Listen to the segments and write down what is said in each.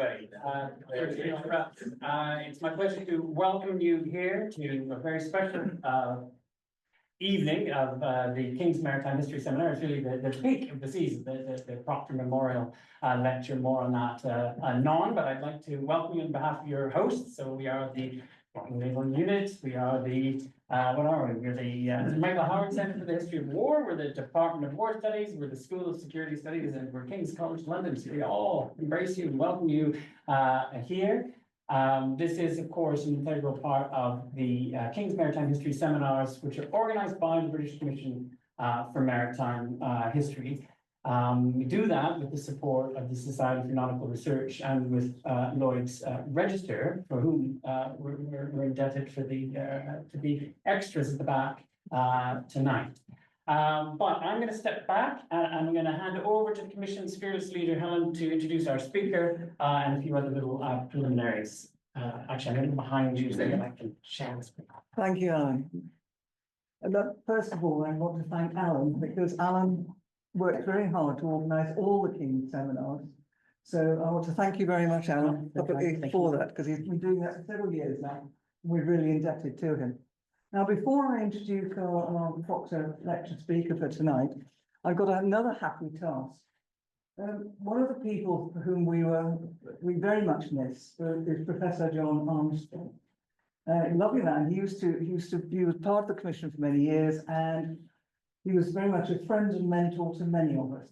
everybody. It's my pleasure to welcome you here to a very special evening of the King's Maritime History Seminar. It's really the peak of the season, the Proctor Memorial Lecture. More on that anon, but I'd like to welcome you on behalf of your hosts. So we are the Naval Unit, we are the what are we? We're the Michael Howard Centre for the History of War, we're the Department of War Studies, we're the School of Security Studies, and we're King's College London. So we all embrace you and welcome you here. This is, of course, an integral part of the King's Maritime History Seminars, which are organised by the British Commission for Maritime History. We do that with the support of the Society for Nautical Research and with Lloyd's Register, for whom we're indebted for the extras at the back tonight. But I'm going to step back and I'm going to hand over to the Commission's fearless leader, Helen, to introduce our speaker and a few other little preliminaries. Actually, I'm going to be behind you so that I can share this. Thank you, Alan. First of all, I want to thank Alan, because Alan worked very hard to organise all the King's seminars. So I want to thank you very much, Alan, for that, because he's been doing that for several years now. We're really indebted to him. Now, before I introduce our Proctor lecture speaker for tonight, I've got another happy task. One of the people for whom we very much miss is Professor John Armstrong. Lovely man. He was part of the commission for many years, and he was very much a friend and mentor to many of us.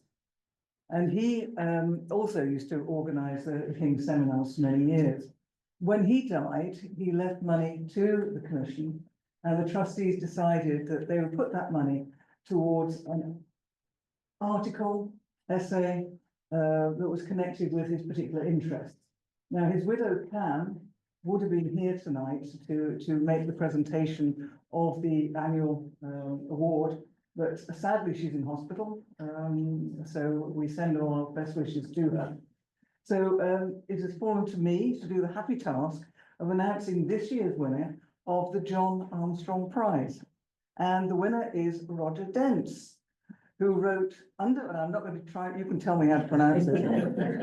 And he also used to organise the King's Seminars for many years. When he died, he left money to the commission, and the trustees decided that they would put that money towards an article, essay, that was connected with his particular interests. Now, his widow, Pam, would have been here tonight to make the presentation of the annual award, but sadly she's in hospital, so we send all our best wishes to her. So it has fallen to me to do the happy task of announcing this year's winner of the John Armstrong Prize. And the winner is Roger Dents, who wrote and I'm not going to try, you can tell me how to pronounce it,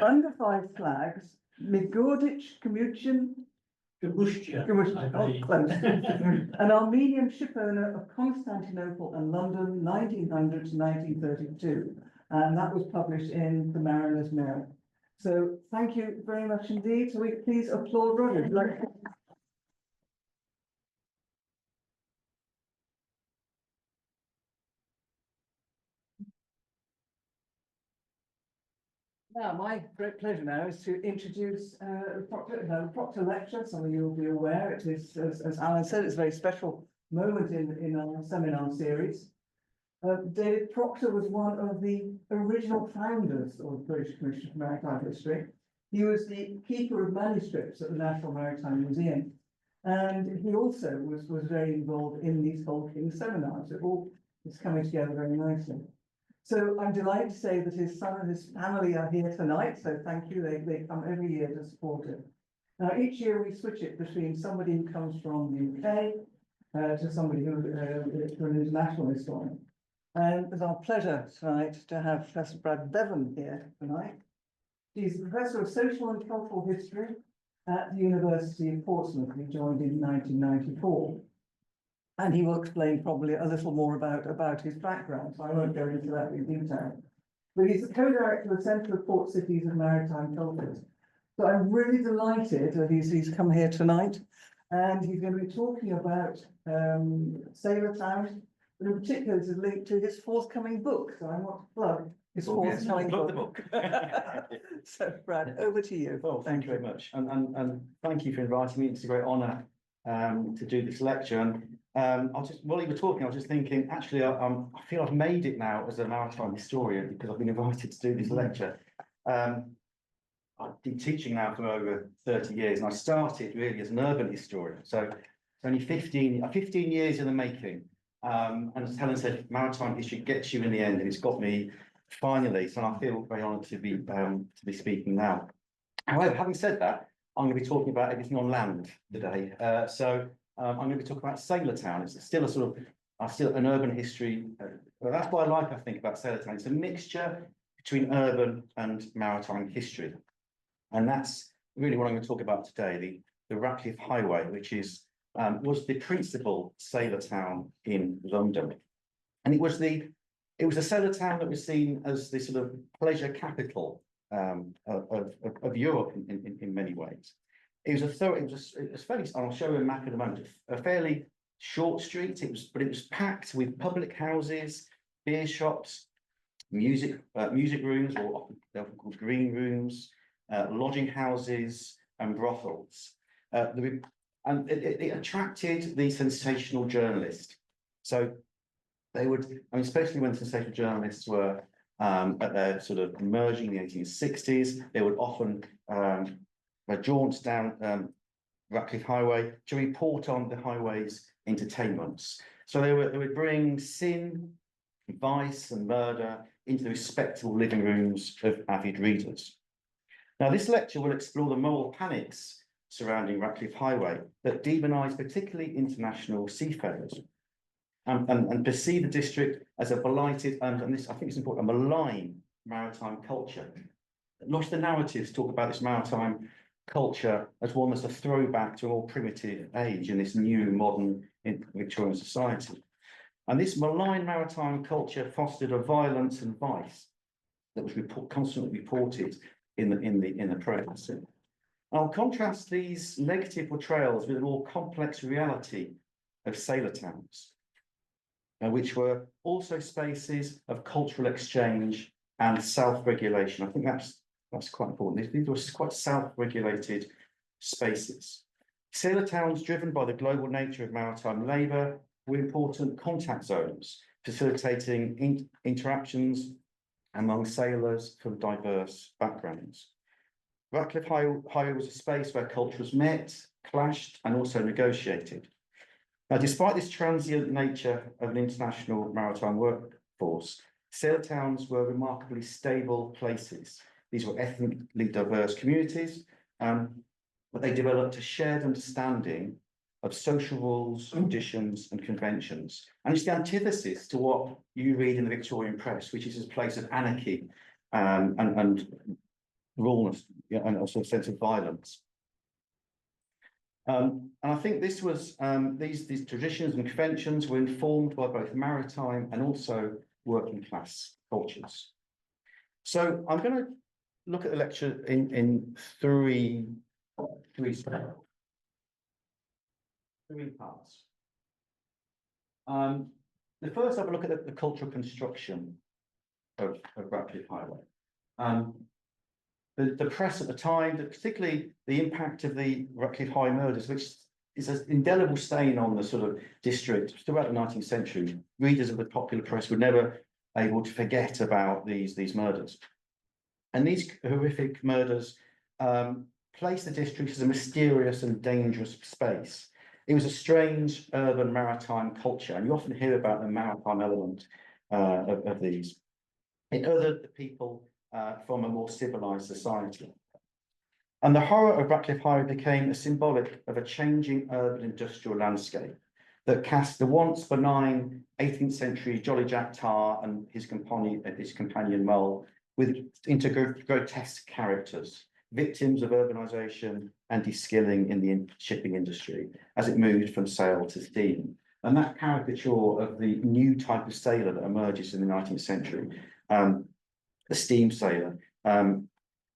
Under Five Flags, Migordich Communion, close. An Armenian shipowner of Constantinople and London, 1900 to 1932. And that was published in the Mariner's Mirror. So thank you very much indeed. So we please applaud Roger. Now, my great pleasure now is to introduce the Proctor Lecture. Some of you will be aware it is, as Alan said, it's a very special moment in our seminar series. David Proctor was one of the original founders of the British Commission for Maritime History. He was the keeper of manuscripts at the National Maritime Museum, and he also was very involved in these whole King's seminars. It all is coming together very nicely. So I'm delighted to say that his son and his family are here tonight. So thank you. They come every year to support him. Now, each year we switch it between somebody who comes from the UK to somebody who to an international historian. And it's our pleasure tonight to have Professor Beaven here tonight. She's Professor of Social and Cultural History at the University of Portsmouth. He joined in 1994. And he will explain probably a little more about his background, so I won't go into that in detail. But he's the co-director of the Centre of Port Cities and Maritime Cultures. So I'm really delighted that he's come here tonight, and he's going to be talking about Sailortowns, but in particular this is linked to his forthcoming book. So I want to plug his forthcoming book. So Brad, over to you. Well, thank you very much, and thank you for inviting me. It's a great honour to do this lecture. And while you were talking, I was just thinking, actually, I feel I've made it now as a maritime historian because I've been invited to do this lecture. I've been teaching now for over 30 years, and I started really as an urban historian. So it's only 15 years in the making. And as Helen said, maritime history gets you in the end, and it's got me finally. So I feel very honoured to be speaking now. However, having said that, I'm going to be talking about everything on land today. I'm going to be talking about Sailortown. It's still still an urban history. That's what I think, about Sailortown. It's a mixture between urban and maritime history. And that's really what I'm going to talk about today, the Ratcliffe Highway, which is was the principal sailor town in London. And it was a sailor town that was seen as the sort of pleasure capital of Europe in many ways. It was fairly, I'll show you a map in a moment, a fairly short street. But it was packed with public houses, beer shops, music rooms, or they're often called green rooms, lodging houses, and brothels. And it attracted the sensational journalist. So they would, I mean, especially when sensational journalists were at their sort of emerging in the 1860s, they would often jaunt down Ratcliffe Highway to report on the highway's entertainments. So they would bring sin, vice, and murder into the respectable living rooms of avid readers. Now, this lecture will explore the moral panics surrounding Ratcliffe Highway that demonise particularly international seafarers and perceive the district as a blighted and this, I think it's important, a malign maritime culture. Lots of the narratives talk about this maritime culture as one that's a throwback to a more primitive age in this new modern Victorian society. And this malign maritime culture fostered a violence and vice that was constantly reported in the press. I'll contrast these negative portrayals with a more complex reality of sailortowns, which were also spaces of cultural exchange and self-regulation. I think that's quite important. These were quite self-regulated spaces. Sailortowns, driven by the global nature of maritime labour, were important contact zones, facilitating interactions among sailors from diverse backgrounds. Ratcliffe Highway was a space where cultures met, clashed, and also negotiated. Now, despite this transient nature of an international maritime workforce, sailortowns were remarkably stable places. These were ethnically diverse communities, but they developed a shared understanding of social rules, traditions, and conventions. And it's the antithesis to what you read in the Victorian press, which is a place of anarchy and rawness, and also a sense of violence. And I think this was these traditions and conventions were informed by both maritime and also working class cultures. So I'm going to look at the lecture in three parts. The first, I'll look at the cultural construction of Ratcliffe Highway. The press at the time, particularly the impact of the Ratcliffe Highway murders, which is an indelible stain on the sort of district throughout the 19th century. Readers of the popular press were never able to forget about these murders. And these horrific murders placed the district as a mysterious and dangerous space. It was a strange urban maritime culture, and you often hear about the maritime element of these. It othered the people from a more civilized society. And the horror of Ratcliffe Highway became a symbolic of a changing urban industrial landscape that cast the once benign 18th century Jolly Jack Tar and his companion Mull into grotesque characters, victims of urbanisation and de-skilling in the shipping industry as it moved from sail to steam. And that caricature of the new type of sailor that emerges in the 19th century, the steam sailor,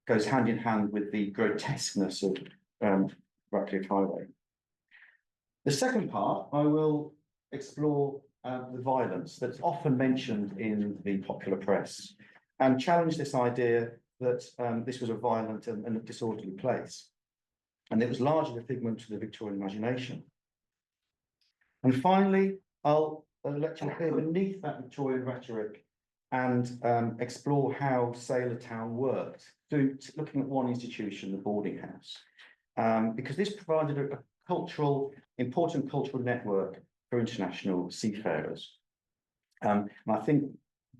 goes hand in hand with the grotesqueness of Ratcliffe Highway. The second part, I will explore the violence that's often mentioned in the popular press and challenge this idea that this was a violent and a disorderly place. And it was largely a figment of the Victorian imagination. And finally, I'll lecture here beneath that Victorian rhetoric and explore how Sailortown worked through looking at one institution, the boarding house, because this provided a important cultural network for international seafarers. And I think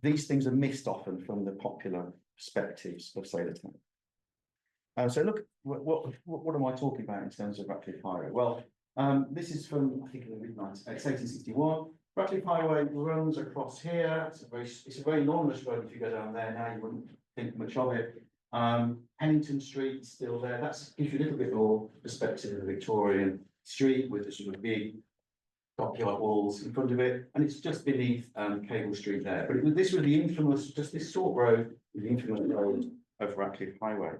these things are missed often from the popular perspectives of Sailortown. So look, what am I talking about in terms of Ratcliffe Highway? Well, this is from, I think, in the mid-90s, it's 1861. Ratcliffe Highway runs across here. It's a very enormous road. If you go down there now, you wouldn't think much of it. Pennington Street is still there. That's gives you a little bit more perspective of the Victorian street with the sort of big dockyard walls in front of it, and it's just beneath Cable Street there. But this was the infamous, just this short road, the infamous road of Ratcliffe Highway.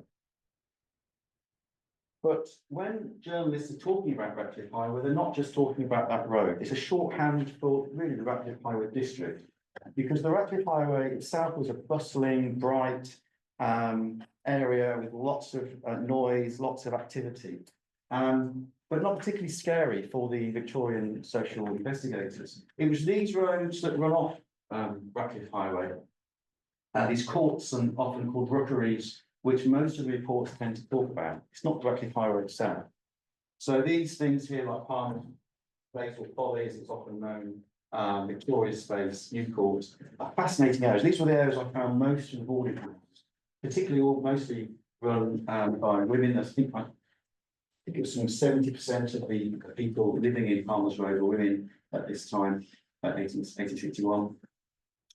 But when journalists are talking about Ratcliffe Highway, they're not just talking about that road. It's a shorthand for really the Ratcliffe Highway district, because the Ratcliffe Highway itself was a bustling, bright area with lots of noise, lots of activity, but not particularly scary for the Victorian social investigators. It was these roads that run off Ratcliffe Highway, these courts and often called rookeries, which most of the reports tend to talk about. It's not Ratcliffe Highway itself. So these things here, like Palmer Place or Folly, as it's often known, Victoria Space, New Court, are fascinating areas. These were the areas I found most of the boarding houses, particularly or mostly run by women. I think it was some 70% of the people living in Palmer's Road were women at this time, 1861.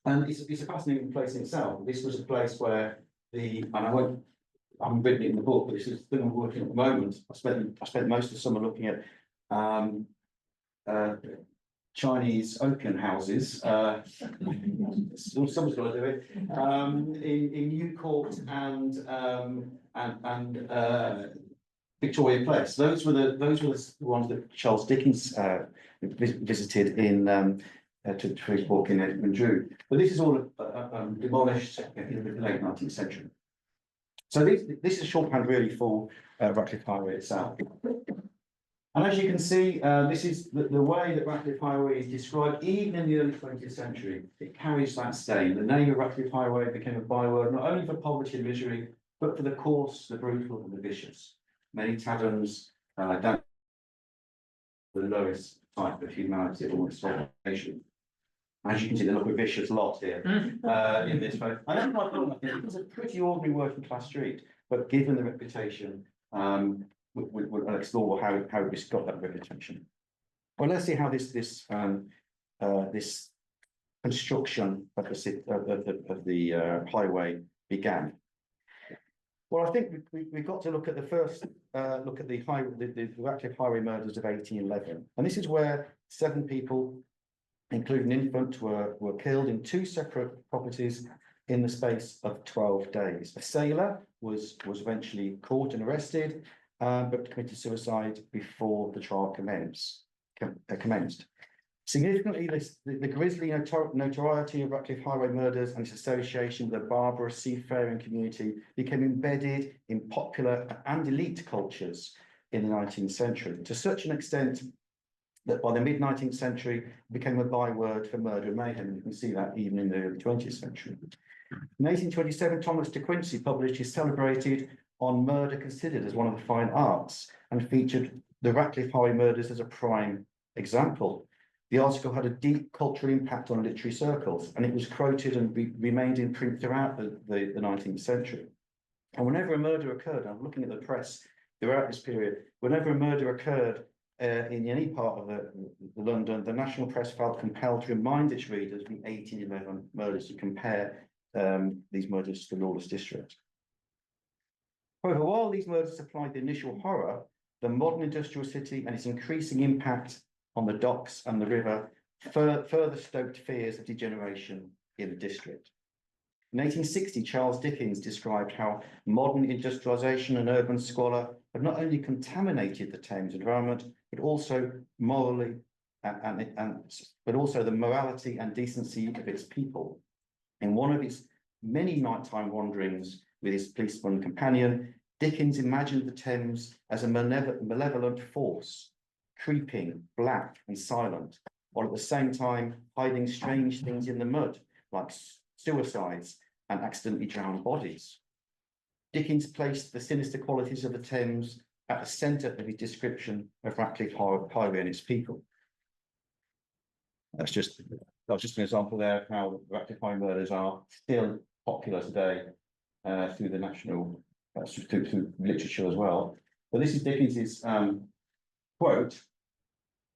And it's a fascinating place in itself. This was a place where I haven't written it in the book, but this is the thing I'm working at the moment. I spent most of the summer looking at Chinese opium houses. Someone's got to do it. In New Court and Victoria Place. Those were the ones that Charles Dickens visited in to his book in Edmund Drew. But this is all demolished in the late 19th century. So this is shorthand really for Ratcliffe Highway itself. And as you can see, this is the way that Ratcliffe Highway is described, even in the early 20th century. It carries that stain. The name of Ratcliffe Highway became a byword, not only for poverty and misery, but for the coarse, the brutal, and the vicious. Many taverns down the lowest type of humanity or exploitation. As you can see, they look a vicious lot here in this photo. I don't know, it was a pretty ordinary working class street, but given the reputation, we'll explore how it got that reputation. Well, let's see how this construction of the highway began. Well, I think we've got to look at the first look at the Ratcliffe Highway murders of 1811, and this is where 7 people, including an infant, were killed in 2 separate properties in the space of 12 days. A sailor was eventually caught and arrested, but committed suicide before the trial commenced. Significantly, the grisly notoriety of Ratcliffe Highway murders and its association with a barbarous seafaring community became embedded in popular and elite cultures in the 19th century, to such an extent that by the mid-19th century it became a byword for murder and mayhem. And you can see that even in the early 20th century. In 1827, Thomas de Quincey published his celebrated On Murder Considered as One of the Fine Arts, and featured the Ratcliffe Highway murders as a prime example. The article had a deep cultural impact on literary circles, and it was quoted and remained in print throughout the 19th century. And whenever a murder occurred, I'm looking at the press throughout this period, whenever a murder occurred in any part of London, the national press felt compelled to remind its readers of the 1811 murders, to compare these murders to the lawless district. However, while these murders supplied the initial horror, the modern industrial city and its increasing impact on the docks and the river further stoked fears of degeneration in the district. In 1860, Charles Dickens described how modern industrialisation and urban squalor had not only contaminated the Thames environment, but also morally but also the morality and decency of its people. In one of his many nighttime wanderings with his policeman companion, Dickens imagined the Thames as a malevolent force, creeping, black and silent, while at the same time hiding strange things in the mud, like suicides and accidentally drowned bodies. Dickens placed the sinister qualities of the Thames at the centre of his description of Ratcliffe Highway and its people. That's just an example there of how Ratcliffe Highway murders are still popular today through the national, through literature as well. But this is Dickens's quote.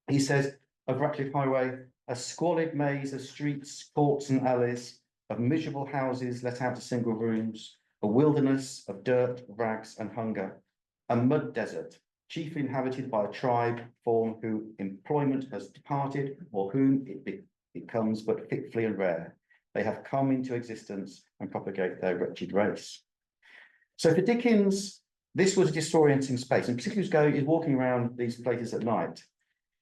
He says of Ratcliffe Highway, a squalid maze of streets, courts and alleys, of miserable houses let out to single rooms, a wilderness of dirt, rags, and hunger, a mud desert, chiefly inhabited by a tribe form whose employment has departed, or whom it becomes but fitfully and rare. They have come into existence and propagate their wretched race. So for Dickens, this was a disorienting space, and particularly he's walking around these places at night,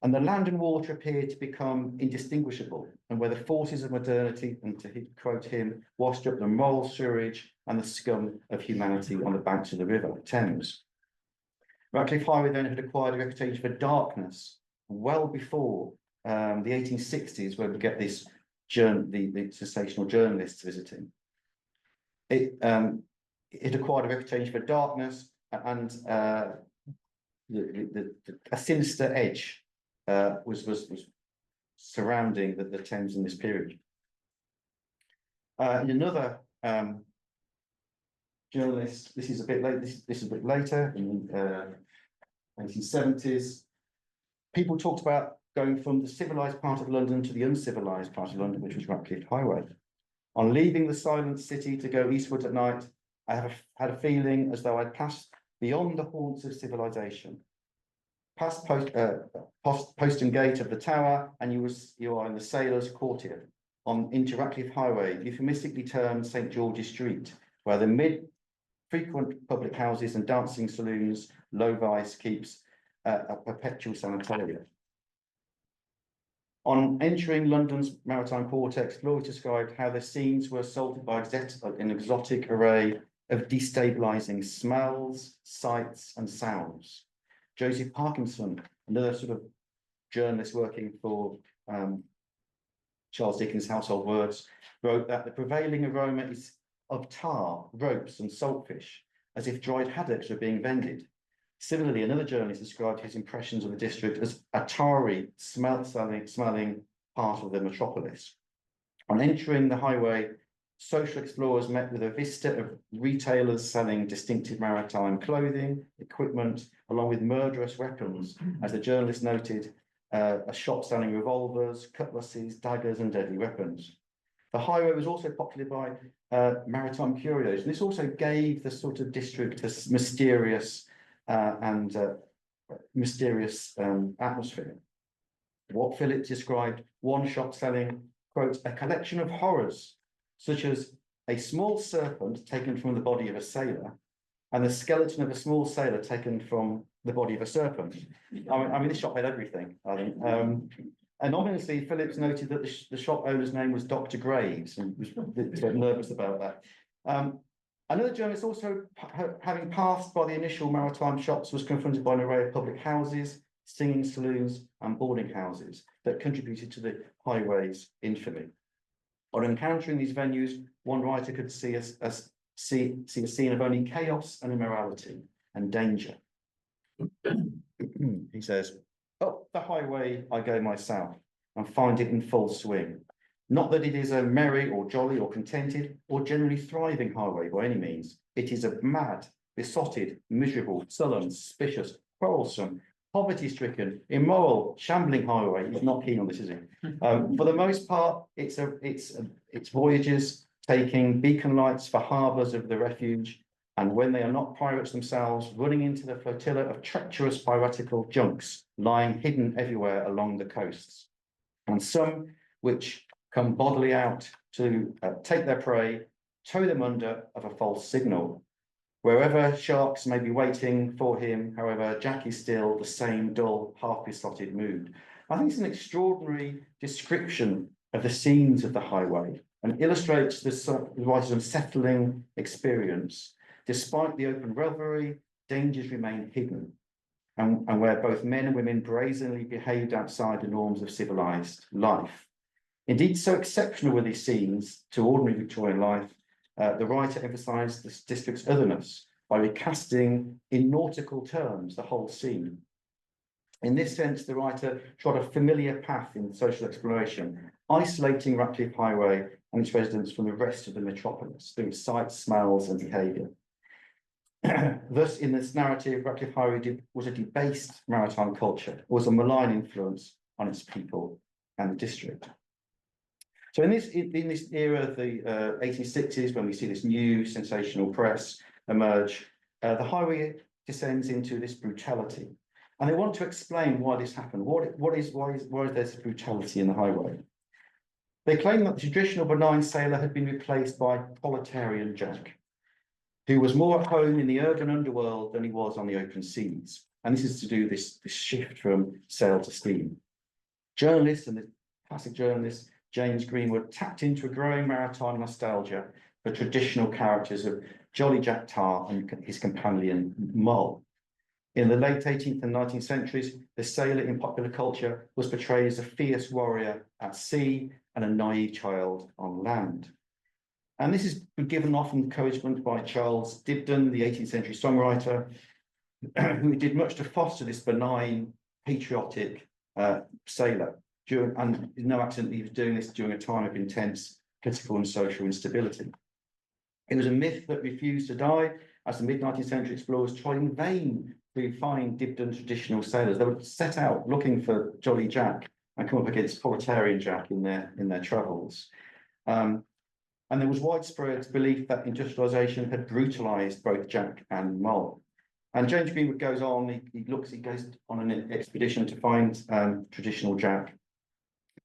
and the land and water appeared to become indistinguishable, and where the forces of modernity, and to quote him, washed up the moral sewage and the scum of humanity on the banks of the river Thames. Ratcliffe Highway then had acquired a reputation for darkness well before the 1860s, where we get this the sensational journalists visiting. It acquired a reputation for darkness and a sinister edge was surrounding the Thames in this period. In another journalist, this is a bit late. This is a bit later in 1970s. People talked about going from the civilized part of London to the uncivilized part of London, which was Ratcliffe Highway. On leaving the silent city to go eastwards at night, I have had a feeling as though I'd passed beyond the haunts of civilization. Past postern gate of the tower, and you are in the sailors' quarter, on into Ratcliffe Highway, euphemistically termed St. George's Street, where the frequent public houses and dancing saloons, low vice keeps a perpetual sanitarium. On entering London's maritime quarter, explorers described how the scenes were assaulted by an exotic array of destabilizing smells, sights, and sounds. Joseph Parkinson, another sort of journalist working for Charles Dickens' Household Words, wrote that the prevailing aroma is of tar, ropes, and saltfish, as if dried haddocks were being vended. Similarly, another journalist described his impressions of the district as a tarry, smelling part of the metropolis. On entering the highway, social explorers met with a vista of retailers selling distinctive maritime clothing, equipment, along with murderous weapons, as the journalist noted, a shop selling revolvers, cutlasses, daggers, and deadly weapons. The highway was also populated by maritime curios, and this also gave the sort of district a mysterious atmosphere. What Phillips described one shop selling, quote, a collection of horrors, such as a small serpent taken from the body of a sailor and the skeleton of a small sailor taken from the body of a serpent. I mean this shop had everything, I think. And obviously, Phillips noted that the shop owner's name was Dr. Graves, and was a bit nervous about that. Another journalist also, having passed by the initial maritime shops, was confronted by an array of public houses, singing saloons, and boarding houses that contributed to the highway's infamy. On encountering these venues, one writer could see a scene of only chaos and immorality and danger. He says, up the highway I go myself, and find it in full swing. Not that it is a merry or jolly or contented or generally thriving highway by any means. It is a mad, besotted, miserable, sullen, suspicious, quarrelsome, poverty-stricken, immoral, shambling highway. He's not keen on this, is he? For the most part, it's voyages taking beacon lights for harbours of the refuge, and when they are not pirates themselves, running into the flotilla of treacherous piratical junks lying hidden everywhere along the coasts, and some which come bodily out to take their prey, tow them under of a false signal. Wherever sharks may be waiting for him, however, Jack is still the same dull, half-besotted mood. I think it's an extraordinary description of the scenes of the highway and illustrates the writer's unsettling experience. Despite the open revelry, dangers remain hidden, and where both men and women brazenly behaved outside the norms of civilized life. Indeed, so exceptional were these scenes to ordinary Victorian life, the writer emphasised the district's otherness by recasting in nautical terms the whole scene. In this sense, the writer trod a familiar path in social exploration, isolating Ratcliffe Highway and its residents from the rest of the metropolis through sights, smells, and behaviour. Thus, in this narrative, Ratcliffe Highway was a debased maritime culture, was a malign influence on its people and the district. So in this era of the 1860s, when we see this new sensational press emerge, the highway descends into this brutality. And they want to explain why this happened. Why is there this brutality in the highway? They claim that the traditional benign sailor had been replaced by proletarian Jack, who was more at home in the urban underworld than he was on the open seas. And this is to do this shift from sail to steam. Journalists, and the classic journalist James Greenwood, tapped into a growing maritime nostalgia for traditional characters of Jolly Jack Tar and his companion Mull. In the late 18th and 19th centuries, the sailor in popular culture was portrayed as a fierce warrior at sea and a naive child on land. And this is given often encouragement by Charles Dibdin, the 18th century songwriter, who did much to foster this benign, patriotic sailor. And no accident he was doing this during a time of intense political and social instability. It was a myth that refused to die, as the mid-19th century explorers tried in vain to find Dibdin traditional sailors. They would set out looking for Jolly Jack and come up against proletarian Jack in their travels. And there was widespread belief that industrialization had brutalized both Jack and Mull. And James Greenwood goes on, he goes on an expedition to find traditional Jack.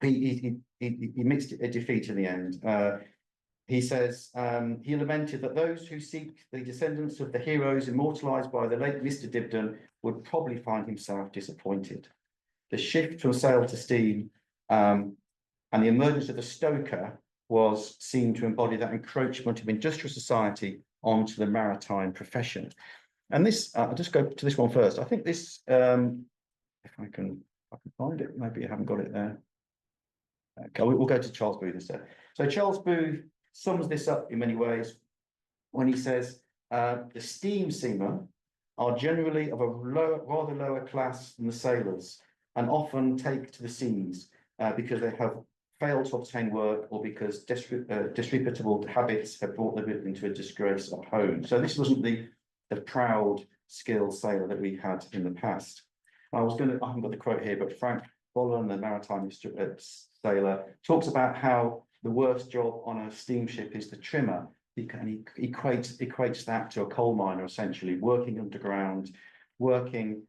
He meets a defeat in the end. He says, he lamented that those who seek the descendants of the heroes immortalized by the late Mr. Dibdin would probably find himself disappointed. The shift from sail to steam and the emergence of the stoker was seen to embody that encroachment of industrial society onto the maritime profession. And this, I'll just go to this one first. I think this, if I can find it, maybe I haven't got it there. Okay, we'll go to Charles Booth instead. So Charles Booth sums this up in many ways when he says, the steam seamen are generally of a rather lower class than the sailors and often take to the seas because they have failed to obtain work or because disreputable habits have brought them into a disgrace at home. So this wasn't the proud, skilled sailor that we had in the past. I haven't got the quote here, but Frank Bolland, the maritime sailor, talks about how the worst job on a steamship is the trimmer. He equates that to a coal miner, essentially, working underground, working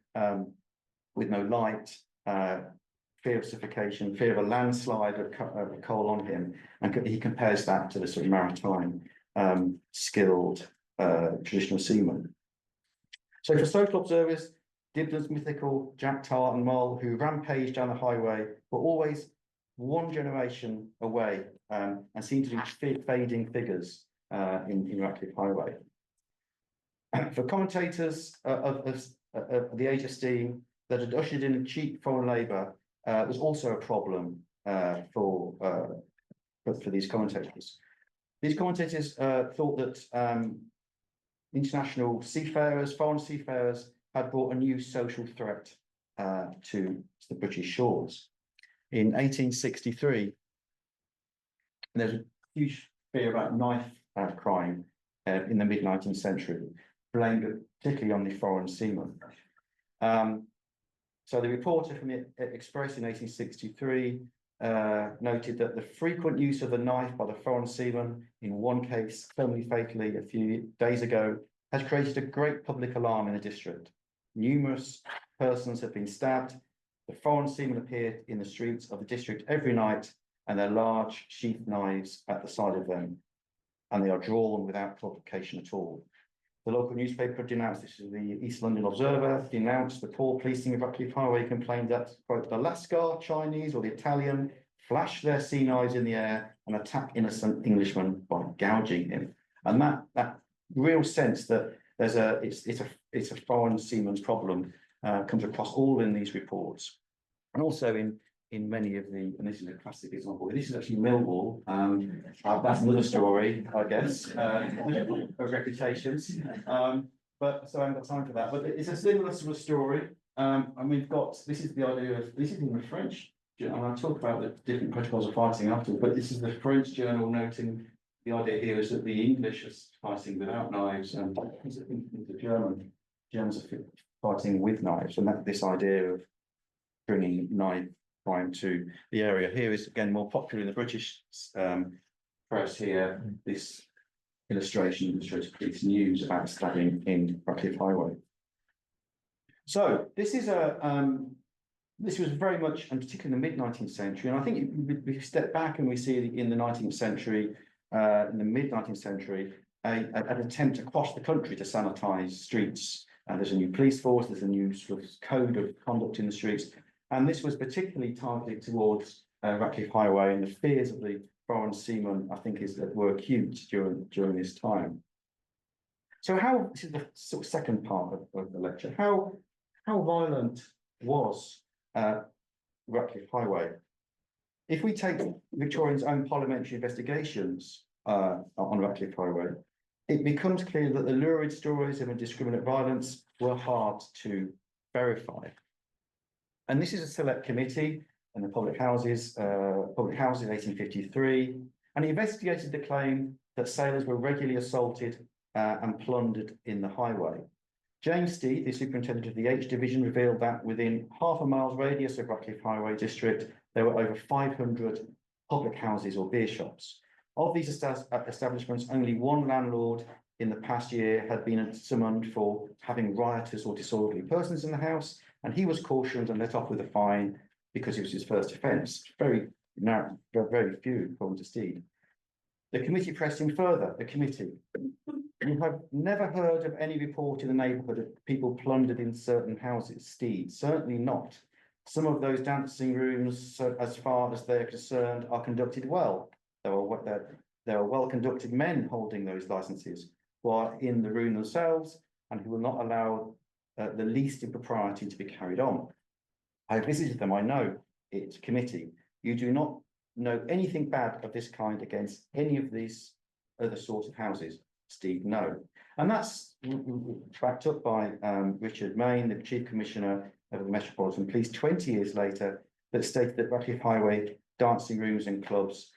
with no light, fear of suffocation, fear of a landslide of coal on him. And he compares that to the sort of maritime skilled traditional seaman. So for social observers, Dibdin's mythical Jack Tar and Mull, who rampaged down the highway, were always one generation away and seemed to be fading figures in Ratcliffe Highway. For commentators of the age of steam that had ushered in cheap foreign labour was also a problem for these commentators. These commentators thought that international seafarers, foreign seafarers, had brought a new social threat to the British shores. In 1863, there's a huge fear about knife crime in the mid-19th century, blamed particularly on the foreign seamen. So the reporter from the Express in 1863 noted that the frequent use of the knife by the foreign seamen, in one case terminally fatally a few days ago, has created a great public alarm in the district. Numerous persons have been stabbed. The foreign seamen appeared in the streets of the district every night, and their large sheath knives at the side of them, and they are drawn without provocation at all. The local newspaper denounced this. The East London Observer denounced the poor policing of Ratcliffe Highway, complained that, quote, the Lascar, Chinese or the Italian flash their sea knives in the air and attack innocent Englishmen by gouging him. And that real sense that it's a foreign seaman's problem comes across all in these reports, and also in many of the, and this is a classic example. This is actually Millwall. That's another story, I guess, of reputations. But so I haven't got time for that. But it's a similar sort of story. And we've got, this is the idea of, this is in the French, and I'll talk about the different protocols of fighting after, but this is the French journal noting the idea here is that the English are fighting without knives, and the Germans are fighting with knives, and that this idea of bringing crime to the area. Here is again more popular in the British press here, this illustration illustrates police news about stabbing in Ratcliffe Highway. So this is this was very much, and particularly in the mid-19th century, and I think we step back and we see in the 19th century, in the mid-19th century, an attempt across the country to sanitise streets. And there's a new police force, there's a new sort of code of conduct in the streets. And this was particularly targeted towards Ratcliffe Highway, and the fears of the foreign seamen, I think, were acute during this time. So this is the sort of second part of the lecture. How violent was Ratcliffe Highway? If we take Victorians' own parliamentary investigations on Ratcliffe Highway, it becomes clear that the lurid stories of indiscriminate violence were hard to verify. And this is a select committee in the Public Houses 1853, and he investigated the claim that sailors were regularly assaulted and plundered in the highway. James Steed, the superintendent of the H Division, revealed that within half a mile's radius of Ratcliffe Highway district, there were over 500 public houses or beer shops. Of these establishments, only one landlord in the past year had been summoned for having riotous or disorderly persons in the house, and he was cautioned and let off with a fine because it was his first offence. Very narrow, very few, according to Steed. The committee pressed him further. The committee, we have never heard of any report in the neighbourhood of people plundered in certain houses. Steed, certainly not. Some of those dancing rooms, so as far as they're concerned, are conducted well. There are well-conducted men holding those licenses who are in the room themselves and who will not allow the least impropriety to be carried on. I have visited them, I know it, committee. You do not know anything bad of this kind against any of these other sorts of houses. Steve, no. And that's backed up by Richard Main, the Chief Commissioner of the Metropolitan Police, 20 years later, that stated that Ratcliffe Highway dancing rooms and clubs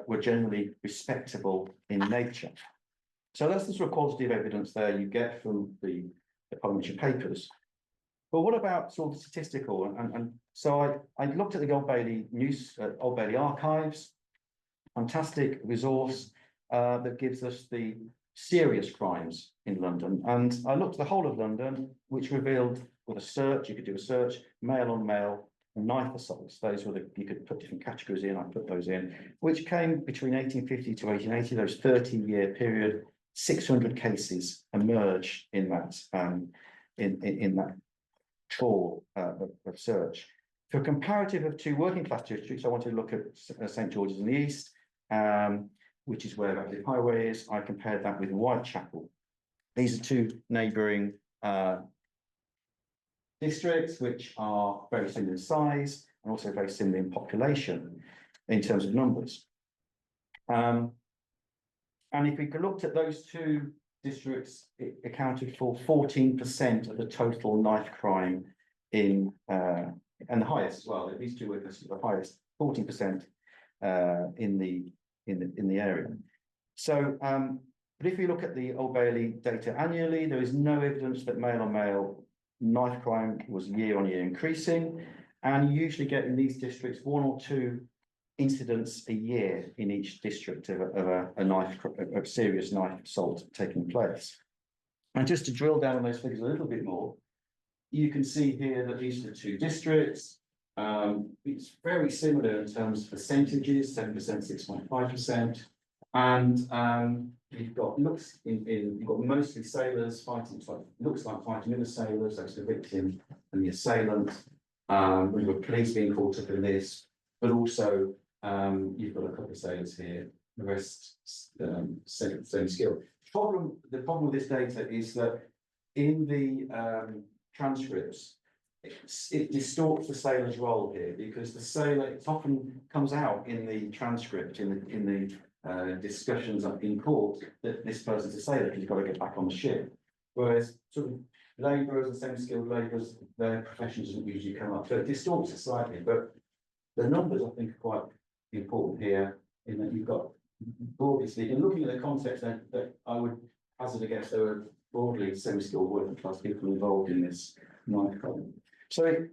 were generally respectable in nature. So that's the sort of quality of evidence there you get from the parliamentary papers. But what about sort of statistical? And so I looked at the Old Bailey Old Bailey archives, fantastic resource that gives us the serious crimes in London. And I looked at the whole of London, which revealed with a search, you could do a search, male on male, knife assaults. Those were you could put different categories in, I put those in, which came between 1850 to 1880, those 30-year period. 600 cases emerged in that in that trawl of search. For a comparative of two working class districts, I wanted to look at St George's in the east, which is where Ratcliffe Highway is. I compared that with Whitechapel. These are two neighbouring districts which are very similar in size and also very similar in population in terms of numbers. And if we looked at those two districts, it accounted for 14% of the total knife crime in, and the highest as well. These two were the highest, 14% in the area. So, but if we look at the Old Bailey data annually, there is no evidence that male on male knife crime was year on year increasing, and you usually get in these districts one or two incidents a year in each district of a serious knife assault taking place. And just to drill down on those figures a little bit more, you can see here that these are the two districts. It's very similar in terms of percentages, 7%, 6.5%. And you've got you've got mostly sailors fighting, looks like fighting in the sailors, that's the victim and the assailant. We've got police being caught up in this, but also you've got a couple of sailors here, the rest same skill. The problem with this data is that in the transcripts, it distorts the sailor's role here, because the sailor, it often comes out in the transcript, in the discussions in court, that this person's a sailor because he's got to get back on the ship. Whereas sort of labourers and semi-skilled labourers, their profession doesn't usually come up. So it distorts it slightly, but the numbers I think are quite important here, in that you've got, broadly speaking, looking at the context that I would hazard a guess there were broadly semi-skilled working class people involved in this knife crime. So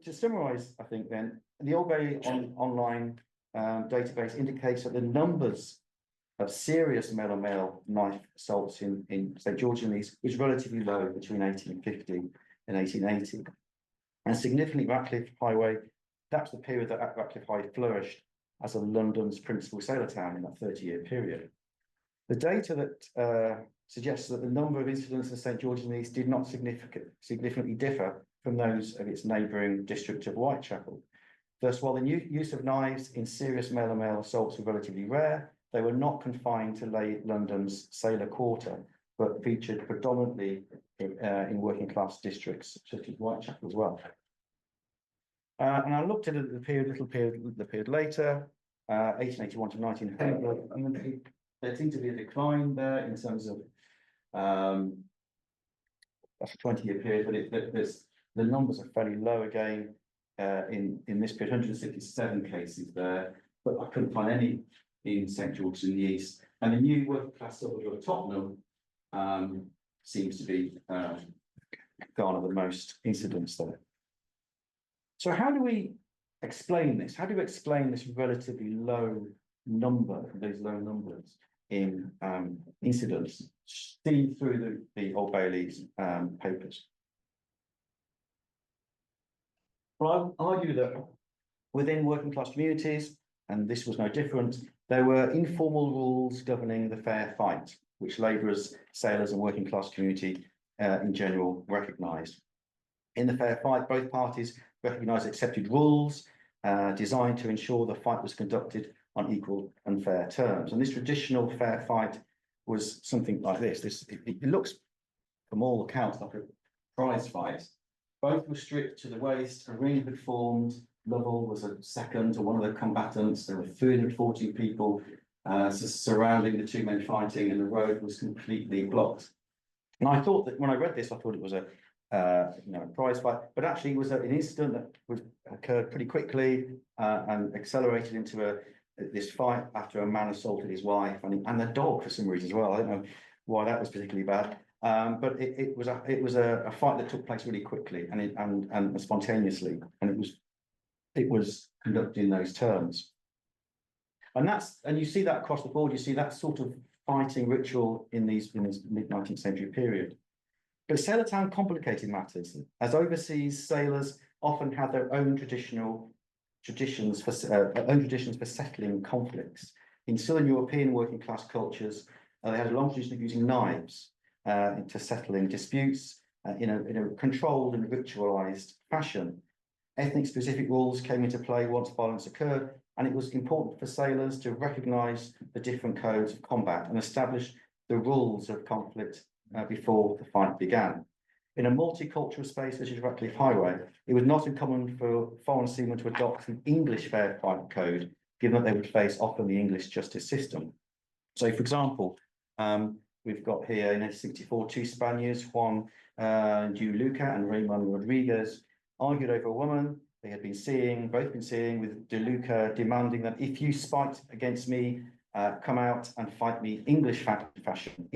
to summarise, I think then, the Old Bailey online database indicates that the numbers of serious male on male knife assaults in St George and Lees was relatively low between 1850 and 1880. And significantly, Ratcliffe Highway, that's the period that Ratcliffe Highway flourished as a London's principal sailor town in that 30-year period. The data that suggests that the number of incidents in St George and Lees did not significantly differ from those of its neighbouring district of Whitechapel. Thus, while the use of knives in serious male on male assaults were relatively rare, they were not confined to London's Sailor Quarter, but featured predominantly in working class districts such as Whitechapel as well. And I looked at the period later, 1881 to 1900, and there seemed to be a decline there in terms of that's a 20-year period, but the numbers are fairly low again in this period, 167 cases there, but I couldn't find any in St George in the East. And the new working class suburb of Tottenham seems to be garner the most incidents there. So how do we explain this? How do we explain this relatively low number, these low numbers in incidents seen through the Old Bailey's papers? Well, I argue that within working class communities, and this was no different, there were informal rules governing the fair fight, which labourers, sailors and working class community in general recognised. In the fair fight, both parties recognised accepted rules designed to ensure the fight was conducted on equal and fair terms. And this traditional fair fight was something like this. It looks, from all accounts, like a prize fight. Both were stripped to the waist, a ring had formed, Lovell was a second to one of the combatants. There were 340 people surrounding the two men fighting, and the road was completely blocked. And I thought that when I read this, I thought it was a prize fight, but actually it was an incident that occurred pretty quickly and accelerated into this fight after a man assaulted his wife and the dog for some reason as well. I don't know why that was particularly bad, but it was a fight that took place really quickly and spontaneously, and it was conducted in those terms. And you see that across the board. You see that sort of fighting ritual in this mid-19th century period. But Sailortown complicated matters, as overseas sailors often had their own traditions for settling conflicts. In Southern European working class cultures, they had a long tradition of using knives to settling disputes in a controlled and ritualized fashion. Ethnic specific rules came into play once violence occurred, and it was important for sailors to recognise the different codes of combat and establish the rules of conflict before the fight began. In a multicultural space such as Ratcliffe Highway, it was not uncommon for foreign seamen to adopt an English fair fight code, given that they would face often the English justice system. So, for example, we've got here in 1864 two Spaniards, Juan de Luca and Raymond Rodriguez, argued over a woman they had both been seeing, with De Luca demanding that if you spite against me, come out and fight me English fashion.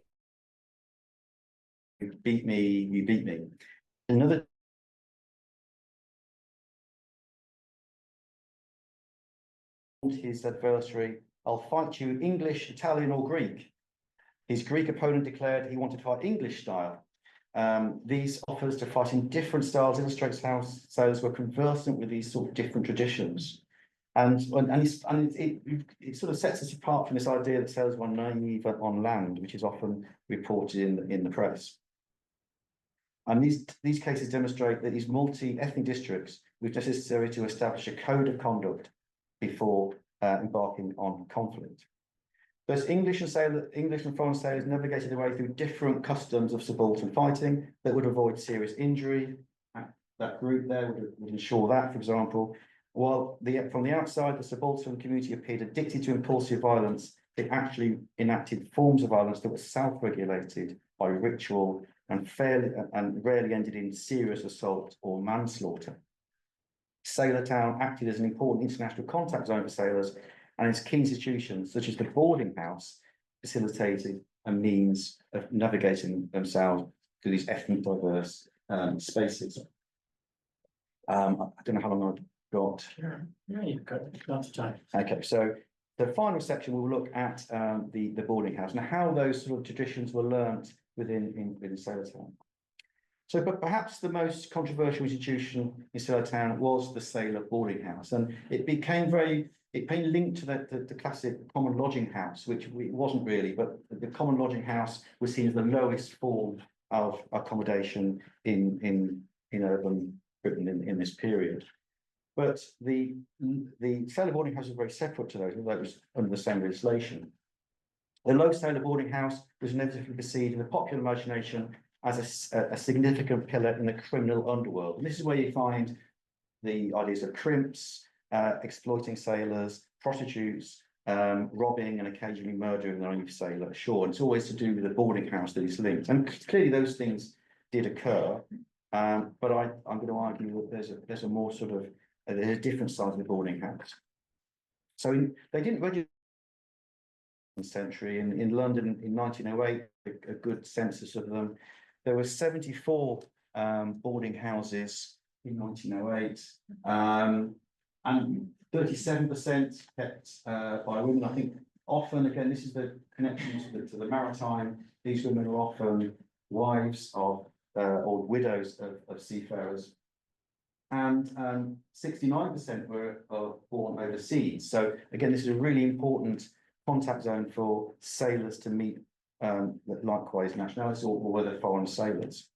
You beat me, you beat me. Another his adversary, I'll fight you English, Italian or Greek. His Greek opponent declared he wanted to fight English style. These offers to fight in different styles illustrates how sailors were conversant with these sort of different traditions. And it sort of sets us apart from this idea that sailors were naive on land, which is often reported in the press. And these cases demonstrate that these multi-ethnic districts were necessary to establish a code of conduct before embarking on conflict. Thus, English and foreign sailors navigated their way through different customs of subaltern fighting that would avoid serious injury. That group there would ensure that, for example, while from the outside, the subaltern community appeared addicted to impulsive violence, they actually enacted forms of violence that were self-regulated by ritual and rarely ended in serious assault or manslaughter. Sailortown acted as an important international contact zone for sailors, and its key institutions, such as the boarding house, facilitated a means of navigating themselves through these ethnic diverse spaces. I don't know how long got. Yeah, you've got lots of time. Okay, so the final section will look at the boarding house and how those sort of traditions were learnt within Sailortown. So, but perhaps the most controversial institution in Sailortown was the sailor boarding house, and it became linked to the classic common lodging house, which it wasn't really, but the common lodging house was seen as the lowest form of accommodation in urban Britain in this period. But the sailor boarding house was very separate to those, although it was under the same legislation. The low sailor boarding house was inevitably perceived in the popular imagination as a significant pillar in the criminal underworld. And this is where you find the ideas of crimps, exploiting sailors, prostitutes, robbing and occasionally murdering the only sailor ashore. And it's always to do with the boarding house that is linked. And clearly those things did occur. But I'm going to argue that there's a more sort of there's a different side of the boarding house. So they didn't register in the century. In London in 1908, a good census of them. There were 74 boarding houses in 1908, and 37% kept by women. I think often, again, this is the connection to the maritime. These women are often wives of or widows of seafarers, and 69% were born overseas. So again, this is a really important contact zone for sailors to meet likewise nationalities or whether foreign sailors.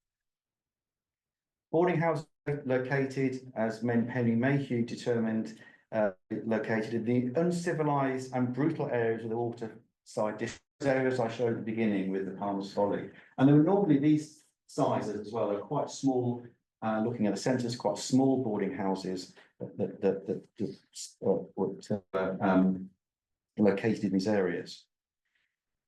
Boarding houses located, as Henry Mayhew determined, located in the uncivilized and brutal areas of the waterside district, areas I showed at the beginning with the Palmer's Folly. And there were normally these sizes as well. They're quite small. Looking at the centres, quite small boarding houses that located in these areas.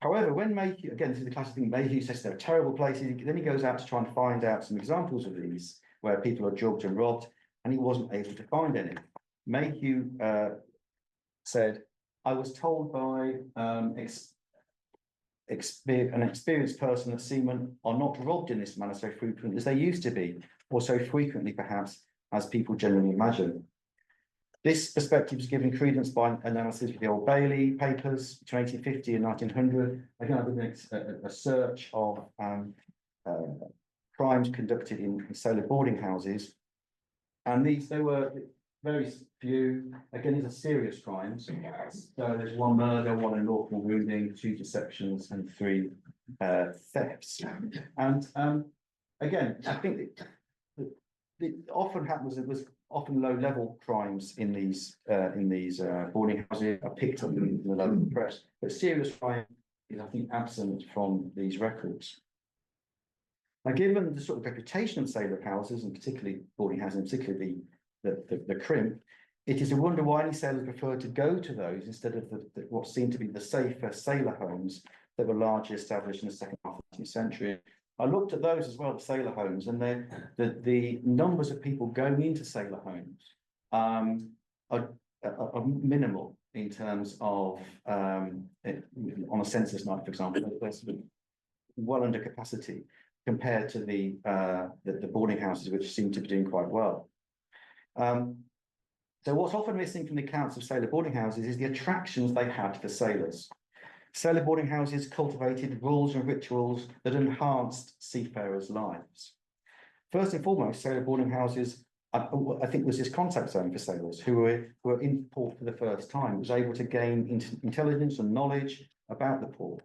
However, when Mayhew, again, this is the classic thing, Mayhew says they're terrible places, then he goes out to try and find out some examples of these, where people are drugged and robbed, and he wasn't able to find any. Mayhew said, I was told by an experienced person that seamen are not robbed in this manner so frequently as they used to be, or so frequently, perhaps, as people generally imagine. This perspective is given credence by analysis of the Old Bailey papers between 1850 and 1900. Again, I did a search of crimes conducted in sailor boarding houses, and there were very few. Again, these are serious crimes. So there's one murder, one unlawful wounding, 2 deceptions, and 3 thefts. And again, I think it often happens. It was often low-level crimes in these boarding houses are picked up in the local press, but serious crime is, I think, absent from these records. Now, given the sort of reputation of sailor houses, and particularly boarding houses, and particularly the crimp, it is a wonder why any sailors preferred to go to those instead of what seemed to be the safer sailor homes that were largely established in the second half of the 19th century. I looked at those as well, the sailor homes, and the numbers of people going into sailor homes are minimal in terms of on a census night, for example, they're sort of well under capacity compared to the boarding houses, which seem to be doing quite well. So what's often missing from the accounts of sailor boarding houses is the attractions they had for sailors. Sailor boarding houses cultivated rules and rituals that enhanced seafarers' lives. First and foremost, sailor boarding houses, I think, was this contact zone for sailors who were in port for the first time, was able to gain intelligence and knowledge about the port.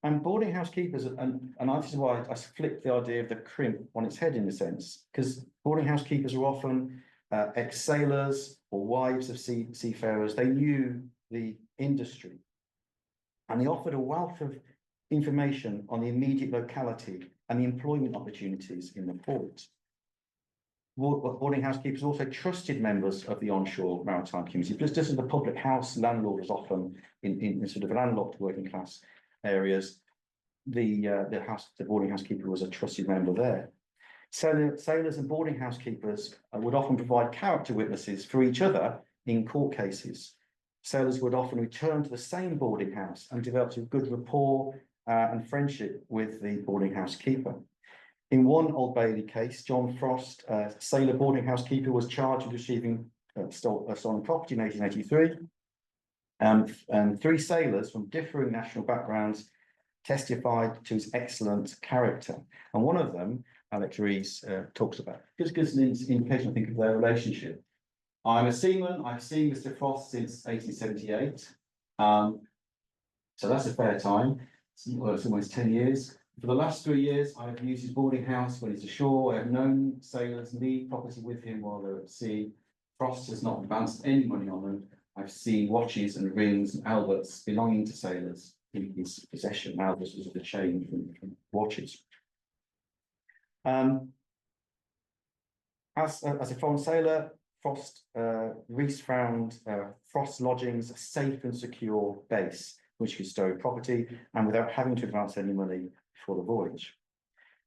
And boarding house keepers, and this is why I flipped the idea of the crimp on its head in a sense, because boarding house keepers were often ex-sailors or wives of seafarers. They knew the industry, and they offered a wealth of information on the immediate locality and the employment opportunities in the port. Boarding house keepers also trusted members of the onshore maritime community, because just as the public house landlord was often in sort of landlocked working class areas, the boarding house keeper was a trusted member there. Sailors and boarding house keepers would often provide character witnesses for each other in court cases. Sailors would often return to the same boarding house and develop a good rapport and friendship with the boarding house keeper. In one Old Bailey case, John Frost, a sailor boarding house keeper, was charged with receiving stolen property in 1883. And three sailors from differing national backgrounds testified to his excellent character. And one of them, Alex Rees, talks about, just gives an indication, I think, of their relationship. I'm a seaman. I've seen Mr. Frost since 1878. So that's a fair time. It's almost 10 years. For the last 3 years, I've used his boarding house when he's ashore. I've known sailors leave property with him while they're at sea. Frost has not advanced any money on them. I've seen watches and rings and alberts belonging to sailors in his possession. Alberts was the chain from watches. As a foreign sailor, Rees found Frost's lodgings a safe and secure base, which could stow property and without having to advance any money for the voyage.